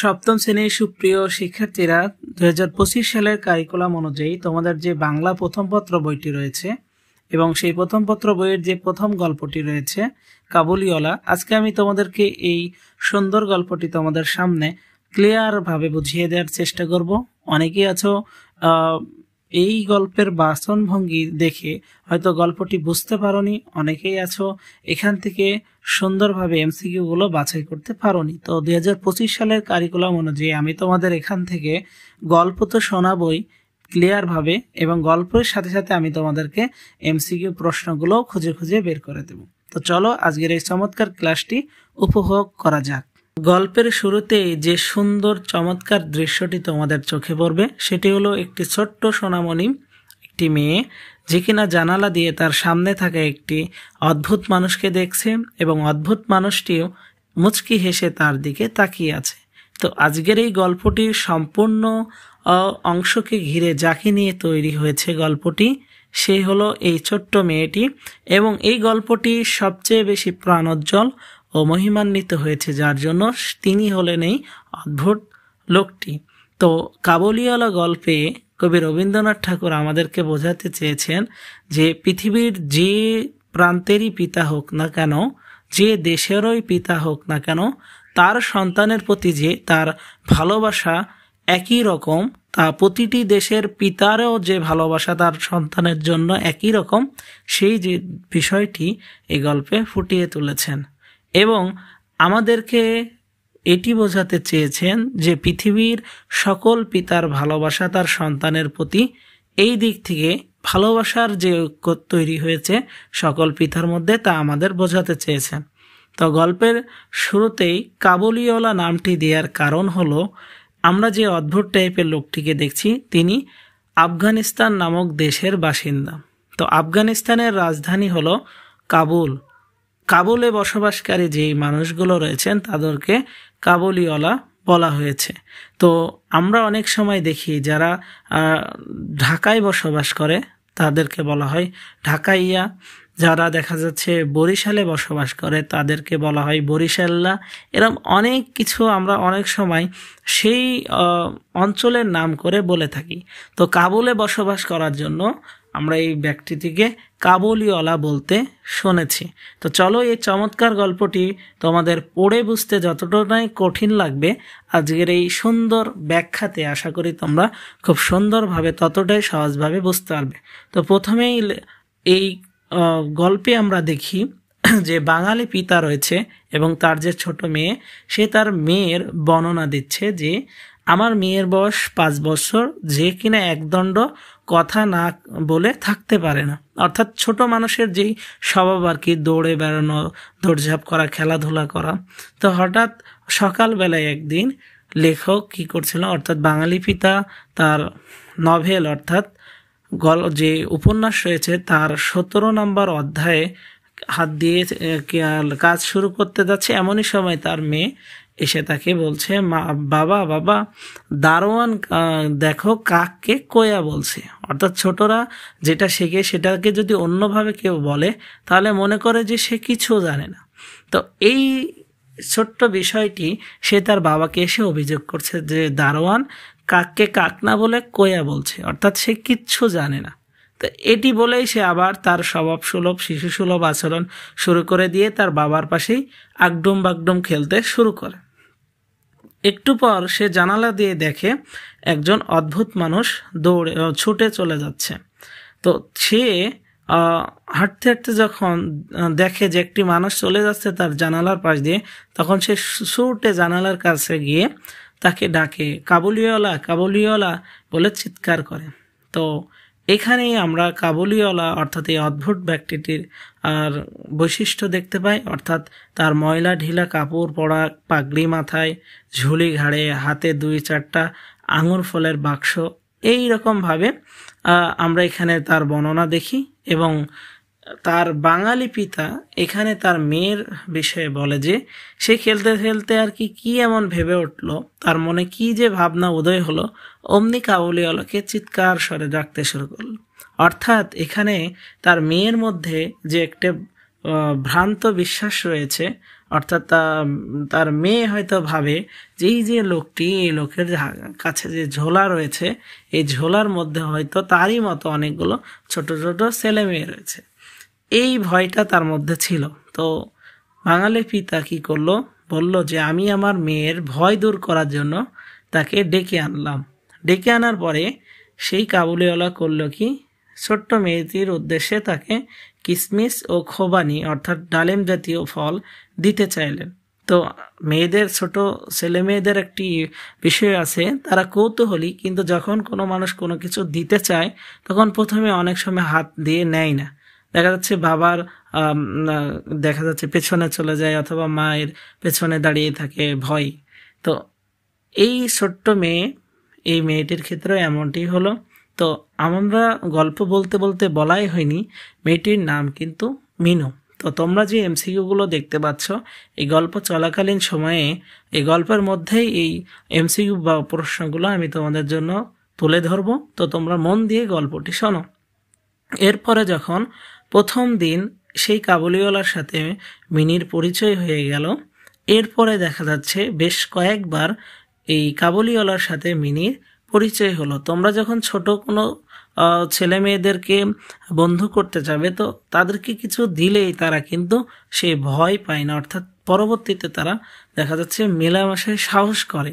সপ্তম শ্রেণীর সুপ্রিয় শিক্ষার্থীরা, 2025 সালের কারিকুলাম অনুযায়ী তোমাদের যে বাংলা প্রথম পত্র বইটি রয়েছে এবং সেই প্রথম পত্র বইয়ের যে প্রথম গল্পটি রয়েছে কাবুলিওয়ালা, আজকে আমি তোমাদেরকে এই সুন্দর গল্পটি তোমাদের সামনে ক্লিয়ার ভাবে বুঝিয়ে দেওয়ার চেষ্টা করব। অনেকেই আছো এই গল্পের বাচনভঙ্গি দেখে হয়তো গল্পটি বুঝতে পারোনি, অনেকেই আছো এখান থেকে সুন্দরভাবে এমসিকিউ গুলো বাছাই করতে পারোনি। তো 2025 সালের কারিকুলাম অনুযায়ী আমি তোমাদের এখান থেকে গল্প তো শোনাবই ক্লিয়ার ভাবে, এবং গল্পের সাথে সাথে আমি তোমাদেরকে এমসিকিউ প্রশ্নগুলো খুঁজে খুঁজে বের করে দেব। তো চলো আজকের এই চমৎকার ক্লাসটি উপভোগ করা যাক। গল্পের শুরুতে যে সুন্দর চমৎকার দৃশ্যটি তোমাদের চোখে পড়বে সেটি হলো একটি ছোট্ট সোনামণি, একটি মেয়ে যে কিনা জানালা দিয়ে তার সামনে থাকা একটি অদ্ভুত মানুষকে দেখছে এবং অদ্ভুত মানুষটিও মুচকি হেসে তার দিকে তাকিয়ে আছে। তো আজকের এই গল্পটির সম্পূর্ণ অংশকে ঘিরে যাকে নিয়ে তৈরি হয়েছে গল্পটি, সে হলো এই ছোট্ট মেয়েটি, এবং এই গল্পটি সবচেয়ে বেশি প্রাণোজ্জ্বল ও মহিমান্বিত হয়েছে যার জন্য তিনি হলেন এই অদ্ভুত লোকটি। তো কাবুলিওয়ালা গল্পে কবি রবীন্দ্রনাথ ঠাকুর আমাদেরকে বোঝাতে চেয়েছেন যে পৃথিবীর যে প্রান্তেরই পিতা হোক না কেন, যে দেশেরই পিতা হোক না কেন, তার সন্তানের প্রতি যে তার ভালোবাসা একই রকম, তা প্রতিটি দেশের পিতারও যে ভালোবাসা তার সন্তানের জন্য একই রকম, সেই যে বিষয়টি এই গল্পে ফুটিয়ে তুলেছেন। এবং আমাদেরকে এটি বোঝাতে চেয়েছেন যে পৃথিবীর সকল পিতার ভালোবাসা তার সন্তানের প্রতি, এই দিক থেকে ভালোবাসার যে ঐক্য তৈরি হয়েছে সকল পিতার মধ্যে, তা আমাদের বোঝাতে চেয়েছেন। তো গল্পের শুরুতেই কাবুলিওয়ালা নামটি দেওয়ার কারণ হলো আমরা যে অদ্ভুত টাইপের লোকটিকে দেখছি তিনি আফগানিস্তান নামক দেশের বাসিন্দা। তো আফগানিস্তানের রাজধানী হলো কাবুল। কাবুলে বসবাসকারী যেই মানুষগুলো রয়েছেন তাদেরকে কাবুলিওয়ালা বলা হয়েছে। তো আমরা অনেক সময় দেখি যারা ঢাকায় বসবাস করে তাদেরকে বলা হয় ঢাকাইয়া, যারা দেখা যাচ্ছে বরিশালে বসবাস করে তাদেরকে বলা হয় বরিশাল্লা। এরকম অনেক কিছু আমরা অনেক সময় সেই অঞ্চলের নাম করে বলে থাকি। তো কাবুলে বসবাস করার জন্য আমরা এই ব্যক্তিটিকে কাবুলিওয়ালা বলতে শুনেছি। তো চলো এই চমৎকার গল্পটি তোমাদের পড়ে বুঝতে যতটাই কঠিন লাগবে, আজকের এই সুন্দর ব্যাখ্যাতে আশা করি তোমরা খুব সুন্দরভাবে ততটাই সহজভাবে বুঝতে পারবে। তো প্রথমেই এই গল্পে আমরা দেখি যে বাঙালি পিতা রয়েছে এবং তার যে ছোট মেয়ে, সে তার মেয়ের বর্ণনা দিচ্ছে যে আমার মেয়ের বয়স 5 বছর, যে কিনা একদণ্ড কথা না বলে থাকতে পারে না। অর্থাৎ ছোট মানুষের যেই স্বভাব আর কি, দৌড়ে বেড়ানো, দৌড়ঝাঁপ করা, খেলাধুলা করা। তো হঠাৎ সকালবেলায় একদিন লেখক কি করছিল, অর্থাৎ বাঙালি পিতা তার নভেল অর্থাৎ যে উপন্যাস রয়েছে তার 17 নম্বর অধ্যায়ে হাত দিয়ে কাজ শুরু করতে যাচ্ছে, এমনই সময় তার মেয়ে এসে তাকে বলছে, বাবা বাবা দারোয়ান দেখো কাককে কোয়া বলছে। অর্থাৎ ছোটরা যেটা শেখে সেটাকে যদি অন্যভাবে কেউ বলে তাহলে মনে করে যে সে কিছু জানে না। তো এই ছোট্ট বিষয়টি সে তার বাবাকে এসে অভিযোগ করছে যে দারোয়ান কাককে কাক না বলে কোয়া বলছে, অর্থাৎ সে কিচ্ছু জানে না। তো এটি বলেই সে আবার তার স্বভাব সুলভ শিশু সুলভ আচরণ শুরু করে দিয়ে তার বাবার পাশেই আগডুম বাগডুম খেলতে শুরু করে। একটু পর সে জানালা দিয়ে দেখে একজন অদ্ভুত মানুষ ছুটে চলে যাচ্ছে। তো সে হাঁটতে হাঁটতে যখন দেখে যে একটি মানুষ চলে যাচ্ছে তার জানালার পাশ দিয়ে, তখন সে ছুটে জানালার কাছে গিয়ে তাকে ডাকে, কাবুলিওয়ালা কাবুলিওয়ালা বলে চিৎকার করে। তো এখানেই আমরা কাবুলিওয়ালা অর্থাৎ এই অদ্ভুত ব্যক্তিটির আর বৈশিষ্ট্য দেখতে পাই। অর্থাৎ তার ময়লা ঢিলা কাপড় পরা, পাগড়ি মাথায়, ঝুলি ঘাড়ে, হাতে 2-4টা আঙুর ফলের বাক্স, এই রকমভাবে আমরা এখানে তার বর্ণনা দেখি। এবং তার বাঙালি পিতা এখানে তার মেয়ের বিষয়ে বলে যে সে খেলতে খেলতে আর কি এমন ভেবে উঠল, তার মনে কি যে ভাবনা উদয় হলো, অমনি কাবুলিওয়ালাকে চিৎকার স্বরে ডাকতে শুরু করলো। অর্থাৎ এখানে তার মেয়ের মধ্যে যে একটা ভ্রান্ত বিশ্বাস রয়েছে, অর্থাৎ তার মেয়ে হয়তো ভাবে যে এই যে লোকটি, এই লোকের কাছে যে ঝোলা রয়েছে, এই ঝোলার মধ্যে হয়তো তারই মতো অনেকগুলো ছোট ছোট ছেলে মেয়ে রয়েছে। এই ভয়টা তার মধ্যে ছিল। তো বাঙালি পিতা কি করলো, বলল যে আমি আমার মেয়ের ভয় দূর করার জন্য তাকে ডেকে আনলাম। ডেকে আনার পরে সেই কাবুলিওয়ালা করলো কি, ছোট্ট মেয়েটির উদ্দেশ্যে তাকে কিশমিশ ও খোবানি অর্থাৎ ডালিম জাতীয় ফল দিতে চাইলেন। তো মেয়েদের, ছোট ছেলে মেয়েদের একটি বিষয় আছে, তারা কৌতূহলী, কিন্তু যখন কোনো মানুষ কোনো কিছু দিতে চায় তখন প্রথমে অনেক সময় হাত দিয়ে নেয় না। দেখা যাচ্ছে বাবার দেখা যাচ্ছে পেছনে চলে যায়, অথবা মায়ের পেছনে দাঁড়িয়ে থাকে ভয়। তো এই ছোট্ট মেয়ে, এই মেয়েটির ক্ষেত্রে এমনটি হলো। তো আমরা গল্প বলতে বলতে বলাই হয়নি, মেয়েটির নাম কিন্তু মিনু। তো তোমরা যে এমসিকিউগুলো দেখতে পাচ্ছ, এই গল্প চলাকালীন সময়ে এই গল্পের মধ্যেই এই এমসিকিউ বা প্রশ্নগুলো আমি তোমাদের জন্য তুলে ধরবো। তো তোমরা মন দিয়ে গল্পটি শোনো। এরপরে যখন প্রথম দিন সেই কাবুলিওয়ালার সাথে মিনির পরিচয় হয়ে গেল, এরপরে দেখা যাচ্ছে বেশ কয়েকবার এই কাবুলিওয়ালার সাথে মিনির পরিচয় হলো। তোমরা যখন ছোট কোনো ছেলে মেয়েদেরকে বন্ধু করতে যাবে, তো তাদেরকে কিছু দিলেই তারা কিন্তু সে ভয় পায় না, অর্থাৎ পরবর্তীতে তারা দেখা যাচ্ছে মেলামেশায় সাহস করে।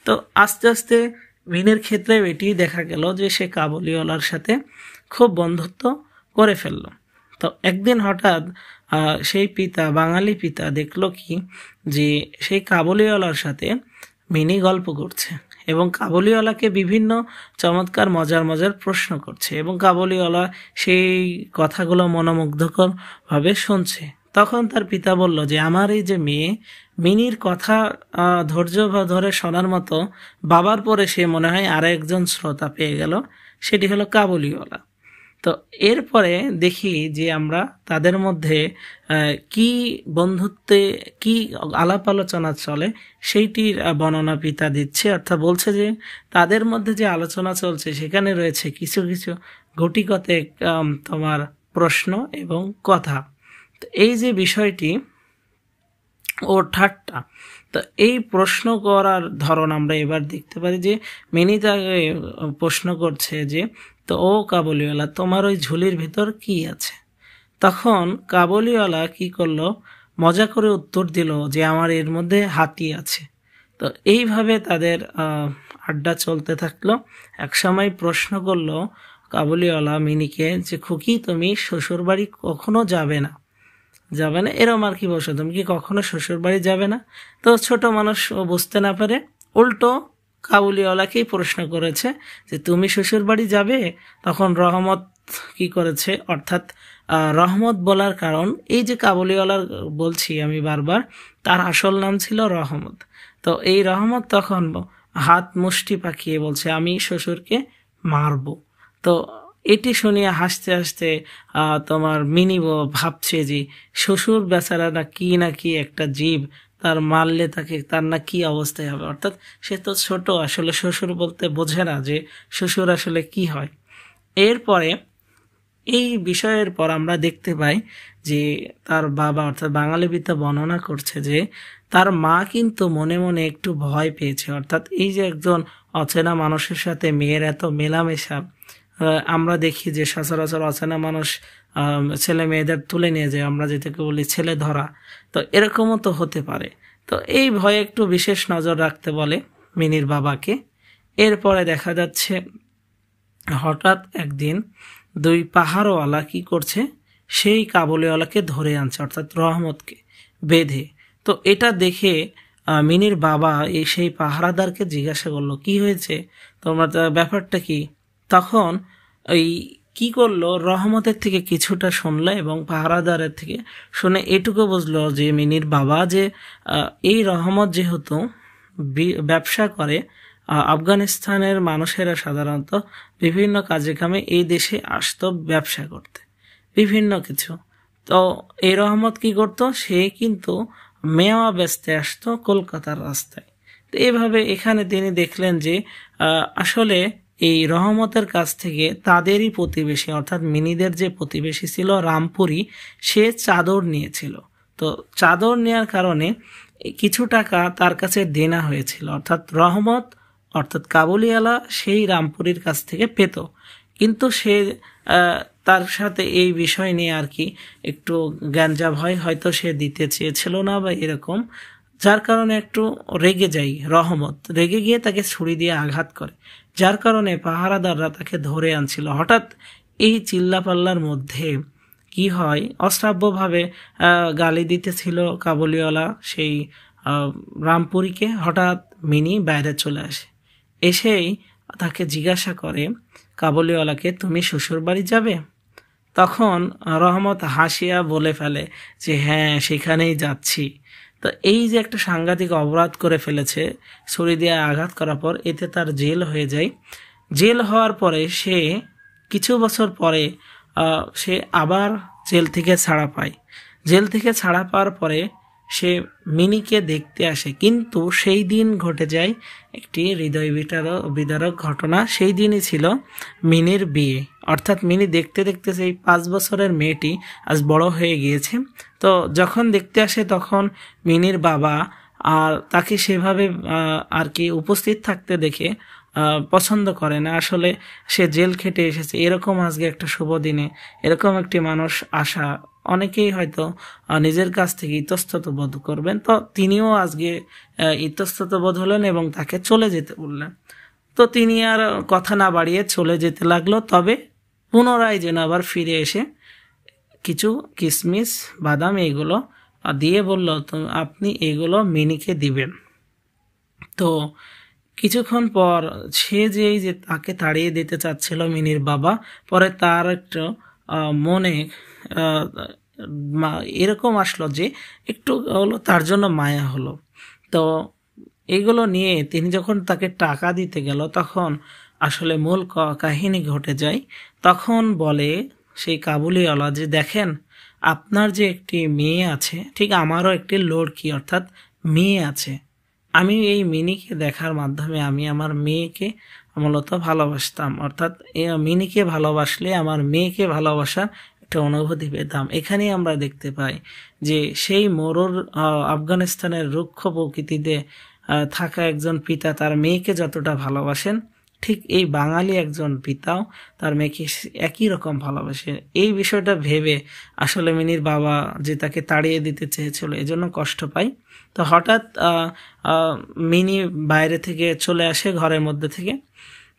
তো আস্তে আস্তে মিনের ক্ষেত্রে এটি দেখা গেল যে সে কাবুলিওয়ালার সাথে খুব বন্ধুত্ব করে ফেলল। তো একদিন হঠাৎ সেই পিতা, বাঙালি পিতা দেখলো কি, যে সেই কাবুলিওয়ালার সাথে মিনি গল্প করছে এবং কাবুলিওয়ালাকে বিভিন্ন চমৎকার মজার মজার প্রশ্ন করছে, এবং কাবুলিওয়ালা সেই কথাগুলো মনোমুগ্ধকর ভাবে শুনছে। তখন তার পিতা বলল যে আমার এই যে মেয়ে মিনির কথা ধৈর্য ধরে শোনার মতো বাবার পরে সে মনে হয় আরো একজন শ্রোতা পেয়ে গেল, সেটি হলো কাবুলিওয়ালা। তো এরপরে দেখি যে আমরা তাদের মধ্যে কি বন্ধুত্বে কি আলাপ আলোচনা চলে সেইটির বর্ণনা পিতা দিচ্ছে। অর্থাৎ বলছে যে তাদের মধ্যে যে আলোচনা চলছে সেখানে রয়েছে কিছু কিছু গুটিকতে তোমার প্রশ্ন এবং কথা। তো এই যে বিষয়টি ও ঠাট্টা, তো এই প্রশ্ন করার ধরন আমরা এবার দেখতে পারি যে মিনি তাকে প্রশ্ন করছে যে তো ও কাবুলিওয়ালা, তোমার ওই ঝুলির ভেতর কি আছে? তখন কাবুলিওয়ালা কি করলো, মজা করে উত্তর দিল যে আমার এর মধ্যে হাতি আছে। তো এইভাবে তাদের আড্ডা চলতে থাকলো। একসময় প্রশ্ন করলো কাবুলিওয়ালা মিনিকে যে খুকি, তুমি শ্বশুর বাড়ি কখনো যাবে না? যাবে না এরম আর কি বসো, তুমি কি কখনো শ্বশুর বাড়ি যাবে না? তো ছোট মানুষ বুঝতে না পারে উল্টো কাবুলিওয়ালাকেই প্রশ্ন করেছে যে তুমি শ্বশুর বাড়ি যাবে। তখন রহমত কি করেছে, অর্থাৎ রহমত বলার কারণ এই যে কাবুলিওয়ালার বলছি আমি বারবার, তার আসল নাম ছিল রহমত। তো এই রহমত তখন হাত মুষ্টি পাকিয়ে বলছে আমি শ্বশুরকে মারবো। তো এটি শুনিয়ে হাসতে হাসতে তোমার মিনি ভাবছে যে শ্বশুর বেচারা না কি একটা জীব, তার মারলে তাকে তার না কি অবস্থায় হবে। অর্থাৎ সে তো ছোট, আসলে শ্বশুর বলতে বোঝে না যে শ্বশুর আসলে কি হয়। এরপরে এই বিষয়ের পর আমরা দেখতে পাই যে তার বাবা, অর্থাৎ বাঙালি পিতা বর্ণনা করছে যে তার মা কিন্তু মনে মনে একটু ভয় পেয়েছে। অর্থাৎ এই যে একজন অচেনা মানুষের সাথে মেয়ের এত মেলামেশা, আমরা দেখি যে সচরাচর অচেনা মানুষ ছেলে মেয়েদের তুলে নিয়ে যায়, আমরা যেটাকে বলি ছেলে ধরা। তো এরকমও তো হতে পারে। তো এই ভয়ে একটু বিশেষ নজর রাখতে বলে মিনির বাবাকে। এরপরে দেখা যাচ্ছে হঠাৎ একদিন দুই পাহাড়ওয়ালা কি করছে, সেই কাবুলিওয়ালাকে ধরে আনছে, অর্থাৎ রহমতকে বেঁধে। তো এটা দেখে মিনির বাবা সেই পাহারাদারকে জিজ্ঞাসা করলো কি হয়েছে, তোমার ব্যাপারটা কি? তখন ওই কি করলো, রহমতের থেকে কিছুটা শুনলো এবং পাহারাদারের থেকে শুনে এটুকু বুঝলো যে মিনির বাবা যে এই রহমত যেহেতু ব্যবসা করে, আফগানিস্তানের মানুষেরা সাধারণত বিভিন্ন কাজে কামে এই দেশে আসতো ব্যবসা করতে, বিভিন্ন কিছু। তো এই রহমত কি করতো, সে কিন্তু মেওয়া বেচতে আসতো কলকাতার রাস্তায়। তো এইভাবে এখানে তিনি দেখলেন যে আসলে এই রহমতের কাছ থেকে তাদেরই প্রতিবেশী, অর্থাৎ মিনিদের যে প্রতিবেশী ছিল রামপুরি, সে চাদর নিয়েছিল। তো চাদর নেওয়ার কারণে কিছু টাকা তার কাছে দেনা হয়েছিল, অর্থাৎ রহমত অর্থাৎ কাবুলিওয়ালা সেই রামপুরীর কাছ থেকে পেত, কিন্তু সে তার সাথে এই বিষয় নিয়ে আর কি একটু গ্যাঞ্জাম হয়, হয়তো সে দিতে চেয়েছিল না বা এরকম, যার কারণে একটু রেগে যায় রহমত, রেগে গিয়ে তাকে ছুরি দিয়ে আঘাত করে, যার কারণে পাহারাদাররা তাকে ধরে আনছিল। হঠাৎ এই চিল্লাপাল্লার মধ্যে কি হয়, অশ্রাব্যভাবে গালি দিতেছিল কাবুলিওয়ালা সেই রামপুরীকে। হঠাৎ মিনি বাইরে চলে আসে, এসেই তাকে জিজ্ঞাসা করে কাবুলিওয়ালাকে, তুমি শ্বশুর বাড়ি যাবে? তখন রহমত হাসিয়া বলে ফেলে যে হ্যাঁ, সেখানেই যাচ্ছি। তো এই যে একটা সাংঘাতিক অপরাধ করে ফেলেছে ছুরি দিয়ে আঘাত করার পর, এতে তার জেল হয়ে যায়। জেল হওয়ার পরে সে কিছু বছর পরে সে আবার জেল থেকে ছাড়া পায়। জেল থেকে ছাড়া পাওয়ার পরে সে মিনিকে দেখতে আসে, কিন্তু সেই দিন ঘটে যায় একটি হৃদয় বিদারক ঘটনা। সেই দিনই ছিল মিনির বিয়ে, অর্থাৎ মিনি দেখতে দেখতে সেই 5 বছরের মেয়েটি আজ বড় হয়ে গিয়েছে। তো যখন দেখতে আসে তখন মিনির বাবা আর তাকে সেভাবে আর কি উপস্থিত থাকতে দেখে পছন্দ করে না। আসলে সে জেল খেটে এসেছে, এরকম আজকে একটা শুভ দিনে এরকম একটি মানুষ আসা, অনেকেই হয়তো নিজের কাছ থেকে ইতস্তত বোধ করবেন। তো তিনিও আজকে ইতস্তত বোধ হলেন এবং তাকে চলে যেতে বললেন। তো তিনি আর কথা না বাড়িয়ে চলে যেতে লাগলো। তবে পুনরায় যেন আবার ফিরে এসে কিছু কিশমিশ বাদাম এগুলো দিয়ে বলল, তো আপনি এগুলো মিনিকে দিবেন। তো কিছুক্ষণ পর সে যে তাকে তাড়িয়ে দিতে চাচ্ছিল মিনির বাবা, পরে তার একটু মনে এরকম আসলো যে একটু হলো তার জন্য মায়া হলো। তো এইগুলো নিয়ে তিনি যখন তাকে টাকা দিতে গেল, তখন আসলে মূল কাহিনী ঘটে যায়। তখন বলে সেই কাবুলিওয়ালা যে দেখেন, আপনার যে একটি মেয়ে আছে, ঠিক আমারও একটি লড়কি অর্থাৎ মেয়ে আছে। আমি এই মিনিকে দেখার মাধ্যমে আমি আমার মেয়েকে মূলত ভালোবাসতাম, অর্থাৎ মিনিকে ভালোবাসলে আমার মেয়েকে ভালোবাসার একটা অনুভূতি পেতাম। এখানেই আমরা দেখতে পাই যে সেই মরুর আফগানিস্তানের রুক্ষ প্রকৃতিতে থাকা একজন পিতা তার মেয়েকে যতটা ভালোবাসেন, ঠিক এই বাঙালি একজন পিতাও তার মেয়েকে একই রকম ভালোবাসে। এই বিষয়টা ভেবে আসলে মিনির বাবা যে তাকে তাড়িয়ে দিতে চেয়েছিল এজন্য কষ্ট পায়। তো হঠাৎ মিনি বাইরে থেকে চলে আসে ঘরের মধ্যে থেকে।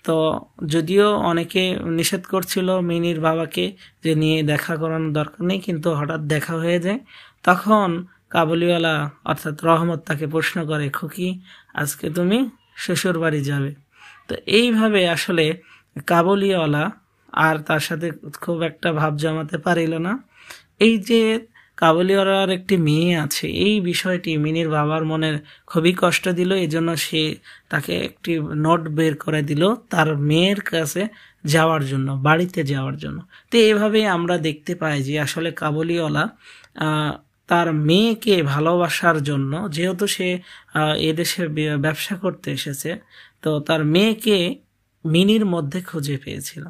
তো যদিও অনেকে নিষেধ করছিল মিনির বাবাকে যে নিয়ে দেখা করানোর দরকার নেই, কিন্তু হঠাৎ দেখা হয়ে যায়। তখন কাবুলিওয়ালা অর্থাৎ রহমত তাকে প্রশ্ন করে, খুকি আজকে তুমি শ্বশুর বাড়ি যাবে? তো এইভাবে আসলে কাবুলিওয়ালা আর তার সাথে খুব একটা ভাব জমাতে পারিল না। এই যে কাবুলিওয়ালার একটি মেয়ে আছে, এই বিষয়টি মিনির বাবার মনের খুবই কষ্ট দিল। এজন্য সে তাকে একটি নোট বের করে দিল তার মেয়ের কাছে যাওয়ার জন্য, বাড়িতে যাওয়ার জন্য। তো এইভাবেই আমরা দেখতে পাই যে আসলে কাবুলিওয়ালা তার মেয়েকে ভালোবাসার জন্য, যেহেতু সে এদেশে ব্যবসা করতে এসেছে, তো তার মেয়েকে মিনির মধ্যে খুঁজে পেয়েছিল।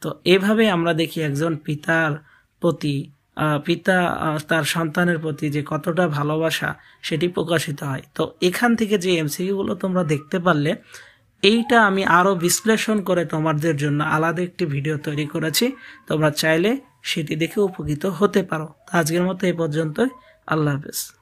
তো এভাবে আমরা দেখি একজন পিতার প্রতি পিতা তার সন্তানের প্রতি যে কতটা ভালোবাসা সেটি প্রকাশিত হয়। তো এখান থেকে যে এমসিকিউগুলো তোমরা দেখতে পারলে, এইটা আমি আরো বিশ্লেষণ করে তোমাদের জন্য আলাদা একটি ভিডিও তৈরি করেছি, তোমরা চাইলে সেটি দেখে উপকৃত হতে পারো। আজকের মতো এই পর্যন্তই, আল্লাহ হাফেজ।